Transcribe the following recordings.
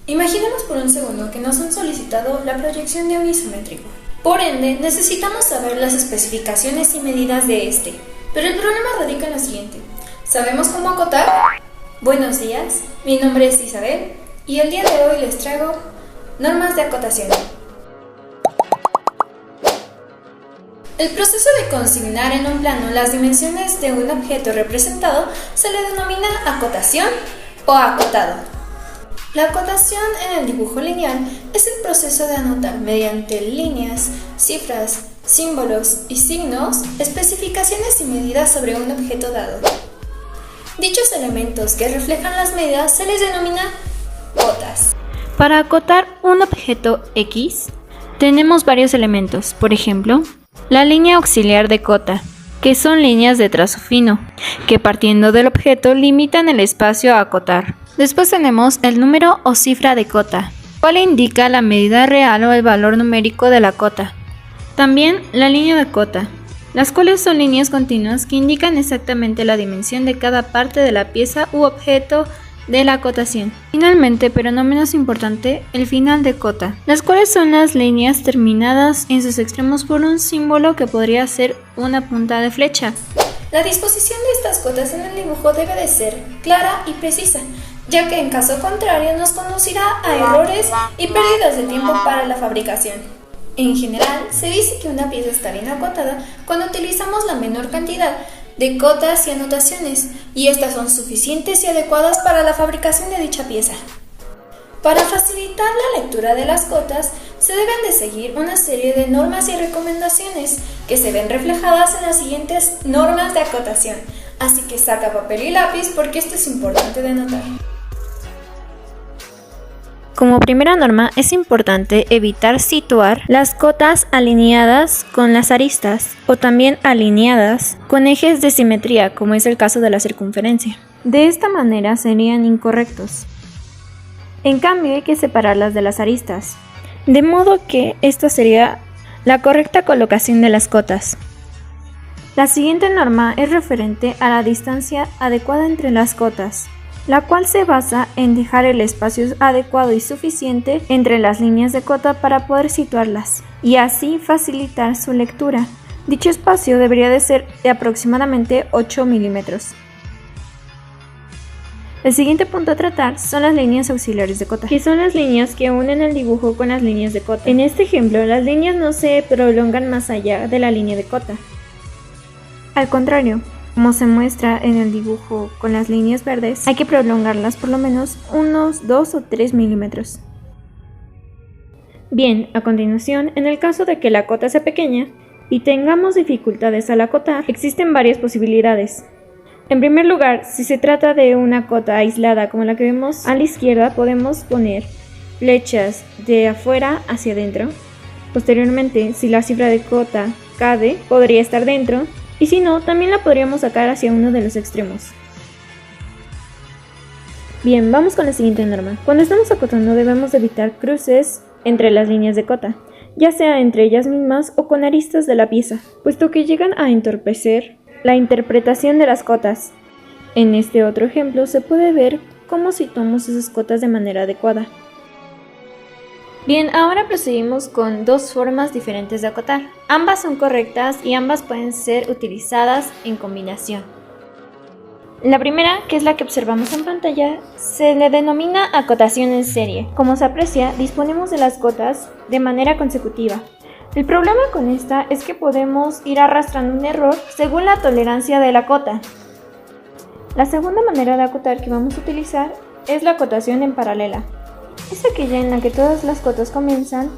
Imaginemos por un segundo que nos han solicitado la proyección de un isométrico. Por ende, necesitamos saber las especificaciones y medidas de este. Pero el problema radica en lo siguiente. ¿Sabemos cómo acotar? Buenos días, mi nombre es Isabel y el día de hoy les traigo normas de acotación. El proceso de consignar en un plano las dimensiones de un objeto representado se le denomina acotación o acotado. La acotación en el dibujo lineal es el proceso de anotar mediante líneas, cifras, símbolos y signos especificaciones y medidas sobre un objeto dado. Dichos elementos que reflejan las medidas se les denomina cotas. Para acotar un objeto X, tenemos varios elementos, por ejemplo, la línea auxiliar de cota, que son líneas de trazo fino, que partiendo del objeto limitan el espacio a acotar. Después tenemos el número o cifra de cota, cual indica la medida real o el valor numérico de la cota. También la línea de cota, las cuales son líneas continuas que indican exactamente la dimensión de cada parte de la pieza u objeto de la acotación. Finalmente, pero no menos importante, el final de cota, las cuales son las líneas terminadas en sus extremos por un símbolo que podría ser una punta de flecha. La disposición de estas cotas en el dibujo debe de ser clara y precisa, ya que en caso contrario nos conducirá a errores y pérdidas de tiempo para la fabricación. En general, se dice que una pieza está bien acotada cuando utilizamos la menor cantidad de cotas y anotaciones, y estas son suficientes y adecuadas para la fabricación de dicha pieza. Para facilitar la lectura de las cotas, se deben de seguir una serie de normas y recomendaciones que se ven reflejadas en las siguientes normas de acotación, así que saca papel y lápiz porque esto es importante de anotar. Como primera norma, es importante evitar situar las cotas alineadas con las aristas o también alineadas con ejes de simetría, como es el caso de la circunferencia. De esta manera serían incorrectos. En cambio, hay que separarlas de las aristas, de modo que esta sería la correcta colocación de las cotas. La siguiente norma es referente a la distancia adecuada entre las cotas, la cual se basa en dejar el espacio adecuado y suficiente entre las líneas de cota para poder situarlas, y así facilitar su lectura. Dicho espacio debería de ser de aproximadamente 8 milímetros. El siguiente punto a tratar son las líneas auxiliares de cota, que son las líneas que unen el dibujo con las líneas de cota. En este ejemplo, las líneas no se prolongan más allá de la línea de cota. Al contrario, como se muestra en el dibujo con las líneas verdes, hay que prolongarlas por lo menos unos 2 o 3 milímetros. Bien, a continuación, en el caso de que la cota sea pequeña y tengamos dificultades al acotar, existen varias posibilidades. En primer lugar, si se trata de una cota aislada como la que vemos a la izquierda, podemos poner flechas de afuera hacia adentro. Posteriormente, si la cifra de cota cabe, podría estar dentro, y si no, también la podríamos sacar hacia uno de los extremos. Bien, vamos con la siguiente norma. Cuando estamos acotando debemos evitar cruces entre las líneas de cota, ya sea entre ellas mismas o con aristas de la pieza, puesto que llegan a entorpecer la interpretación de las cotas. En este otro ejemplo se puede ver cómo situamos esas cotas de manera adecuada. Bien, ahora proseguimos con dos formas diferentes de acotar. Ambas son correctas y ambas pueden ser utilizadas en combinación. La primera, que es la que observamos en pantalla, se le denomina acotación en serie. Como se aprecia, disponemos de las cotas de manera consecutiva. El problema con esta es que podemos ir arrastrando un error según la tolerancia de la cota. La segunda manera de acotar que vamos a utilizar es la acotación en paralela. Es aquella en la que todas las cotas comienzan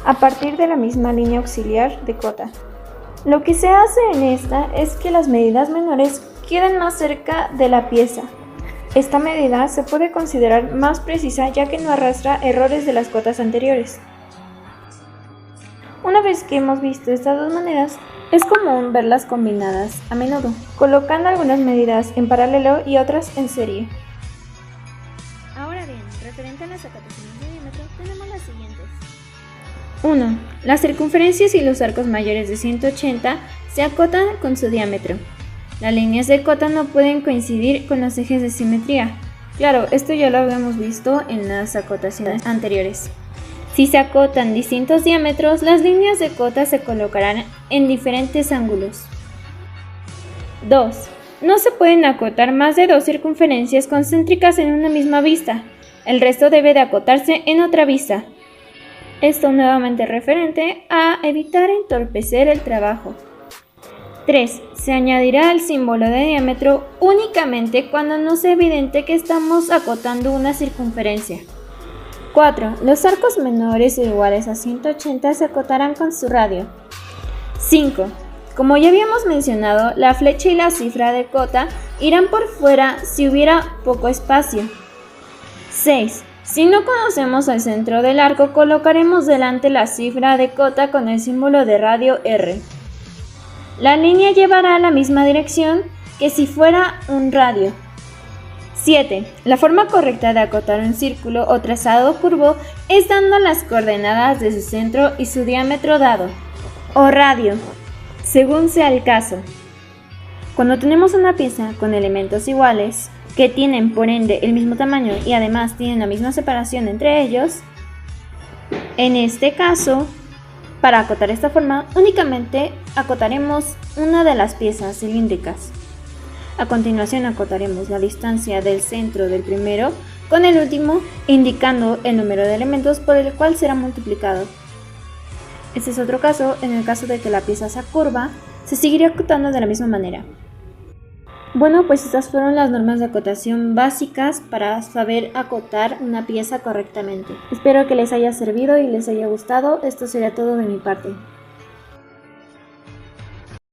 a partir de la misma línea auxiliar de cota. Lo que se hace en esta es que las medidas menores queden más cerca de la pieza. Esta medida se puede considerar más precisa ya que no arrastra errores de las cotas anteriores. Una vez que hemos visto estas dos maneras, es común verlas combinadas a menudo, colocando algunas medidas en paralelo y otras en serie. Ahora bien, referente a las acotaciones de diámetro, tenemos las siguientes. 1. Las circunferencias y los arcos mayores de 180 se acotan con su diámetro. Las líneas de cota no pueden coincidir con los ejes de simetría. Claro, esto ya lo habíamos visto en las acotaciones anteriores. Si se acotan distintos diámetros, las líneas de cota se colocarán en diferentes ángulos. 2. No se pueden acotar más de 2 circunferencias concéntricas en una misma vista. El resto debe de acotarse en otra vista. Esto nuevamente referente a evitar entorpecer el trabajo. 3. Se añadirá el símbolo de diámetro únicamente cuando no sea evidente que estamos acotando una circunferencia. 4. Los arcos menores o iguales a 180 se acotarán con su radio. 5. Como ya habíamos mencionado, la flecha y la cifra de cota irán por fuera si hubiera poco espacio. 6. Si no conocemos el centro del arco, colocaremos delante la cifra de cota con el símbolo de radio R. La línea llevará la misma dirección que si fuera un radio. 7. La forma correcta de acotar un círculo o trazado curvo es dando las coordenadas de su centro y su diámetro dado, o radio, según sea el caso. Cuando tenemos una pieza con elementos iguales, que tienen por ende el mismo tamaño y además tienen la misma separación entre ellos, en este caso, para acotar esta forma, únicamente acotaremos una de las piezas cilíndricas. A continuación acotaremos la distancia del centro del primero con el último, indicando el número de elementos por el cual será multiplicado. Este es otro caso, en el caso de que la pieza sea curva, se seguirá acotando de la misma manera. Bueno, pues estas fueron las normas de acotación básicas para saber acotar una pieza correctamente. Espero que les haya servido y les haya gustado. Esto sería todo de mi parte.